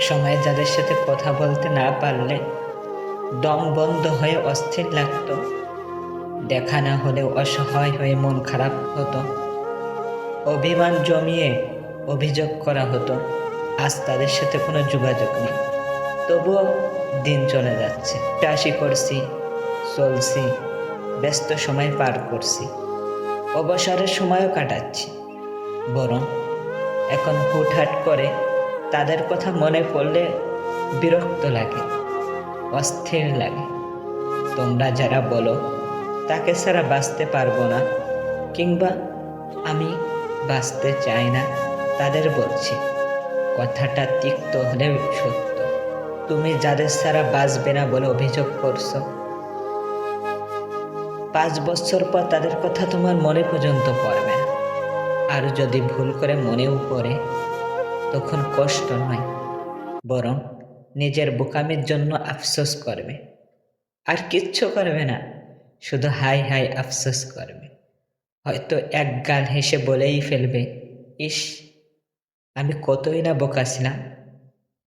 একসময় যাদের সাথে কথা বলতে না পারলে দম বন্ধ হয়ে অস্থির লাগতো, দেখা না হলেও অসহায় হয়ে মন খারাপ হতো, অভিমান জমিয়ে অভিযোগ করা হতো। আজ তাদের সাথে কোনো যোগাযোগ নেই, তবুও দিন চলে যাচ্ছে, চাষি করছি, চলছি, ব্যস্ত সময় পার করছি, অবসরের সময়ও কাটাচ্ছি। বরং এখন হুটহাট করে তাদের কথা মনে পড়লে বিরক্ত লাগে, অস্থির লাগে। তোমরা যারা বলো তাকে ছাড়া বাঁচতে পারবো না, কিংবা আমি বাঁচতে চাই না, তাদের বলছি কথাটা তিক্ত হলেও সত্য। তুমি যাদের ছাড়া বাঁচবে না বলে অভিযোগ করছো, 5 বছর পর তাদের কথা তোমার মনে পর্যন্ত পড়বে না। আর যদি ভুল করে মনেও পড়ে, তখন কষ্ট নয়, বরং নিজের বোকামির জন্য আফসোস করবে। আর কিচ্ছু করবে না, শুধু হাই হাই আফসোস করবে। হয়তো এক গাল হেসে বলেই ফেলবে, ইস, আমি কতই না বোকা ছিলাম।